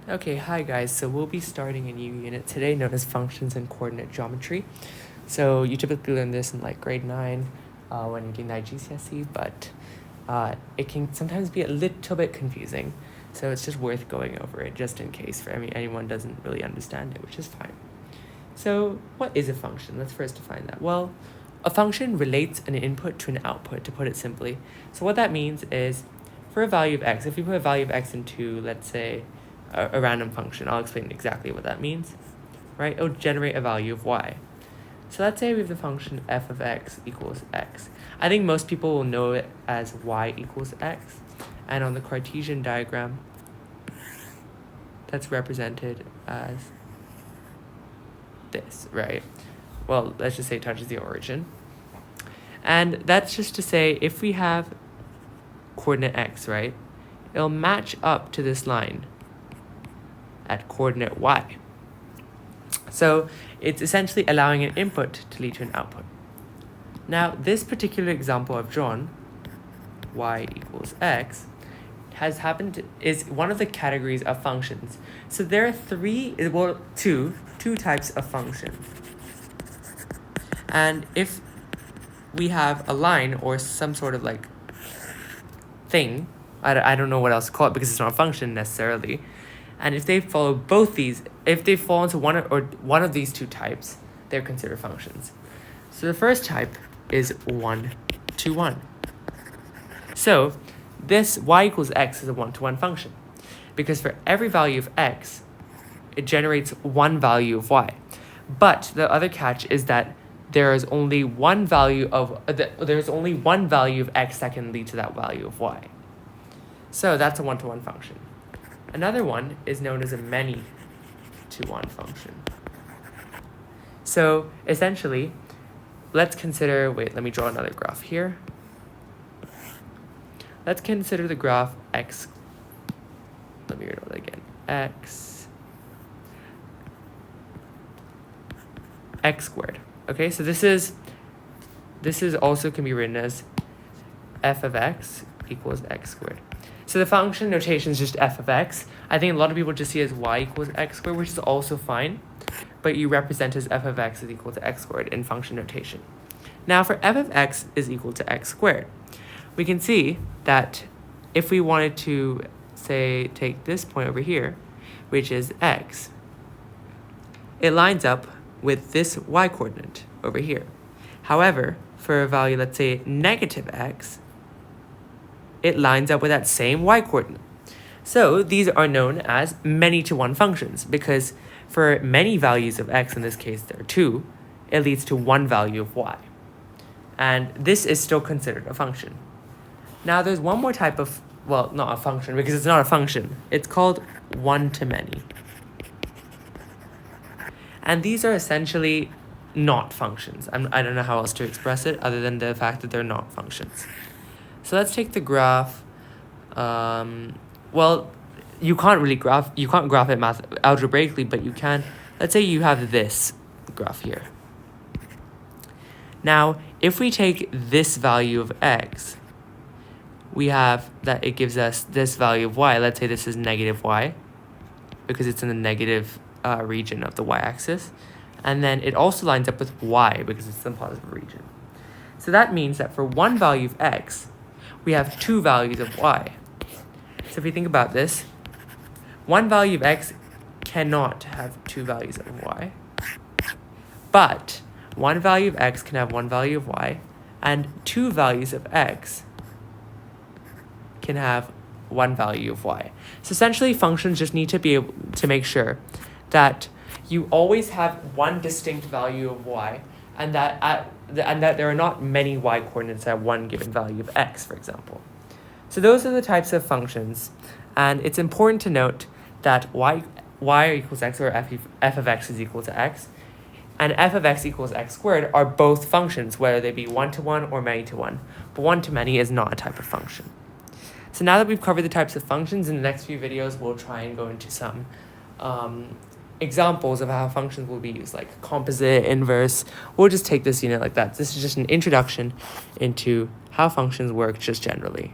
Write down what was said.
Okay, hi guys. So we'll be starting a new unit today known as Functions and Coordinate Geometry. So you typically learn this in like grade 9 when you're doing that GCSE, but it can sometimes be a little bit confusing. So it's just worth going over it just in case for anyone doesn't really understand it, which is fine. So what is a function? Let's first define that. Well, a function relates an input to an output, to put it simply. So what that means is for a value of x, if we put a value of x into, let's say, a random function, I'll explain exactly what that means, right? It'll generate a value of y. So let's say we have the function f of x equals x. I think most people will know it as y equals x. And on the Cartesian diagram, that's represented as this, right? Well, let's just say it touches the origin. And that's just to say if we have coordinate x, right, it'll match up to this line at coordinate y. So it's essentially allowing an input to lead to an output. Now, this particular example I've drawn, y equals x, is one of the categories of functions. So there are two types of functions. And if we have a line or some sort of like thing, I don't know what else to call it because it's not a function necessarily, and if they follow both these, if they fall into one of these two types, they're considered functions. So the first type is 1-to-1. So this y equals x is a 1-to-1 function because for every value of x, it generates one value of y. But the other catch is that there is only one value of x that can lead to that value of y. So that's a 1-to-1 function. Another one is known as a many-to-one function. So essentially, let's consider, let me draw another graph here. Let's consider the graph x, let me draw that again, x squared. Okay, so this is also can be written as f of x equals x squared. So the function notation is just f of x. I think a lot of people just see it as y equals x squared, which is also fine, but you represent as f of x is equal to x squared in function notation. Now for f of x is equal to x squared, we can see that if we wanted to, say, take this point over here, which is x, it lines up with this y coordinate over here. However, for a value, let's say negative x, it lines up with that same y coordinate. So these are known as many-to-one functions because for many values of x, in this case there are 2, it leads to one value of y. And this is still considered a function. Now there's one more type of, well, not a function because it's not a function. It's called one-to-many. And these are essentially not functions. I don't know how else to express it other than the fact that they're not functions. So let's take the graph. Well, you can't graph it algebraically, but you can. Let's say you have this graph here. Now, if we take this value of x, we have that it gives us this value of y. Let's say this is negative y, because it's in the negative region of the y-axis. And then it also lines up with y, because it's in the positive region. So that means that for one value of x, we have two values of y. So if we think about this, one value of x cannot have two values of y. But one value of x can have one value of y, and two values of x can have one value of y. So essentially, functions just need to be able to make sure that you always have one distinct value of y, and that there are not many y coordinates at one given value of x, for example. So those are the types of functions, and it's important to note that y equals x, or f of x is equal to x, and f of x equals x squared are both functions, whether they be one-to-one or many-to-one, but one-to-many is not a type of function. So now that we've covered the types of functions, in the next few videos we'll try and go into some examples of how functions will be used, like composite, inverse. We'll just take this unit like that. This is just an introduction into how functions work just generally.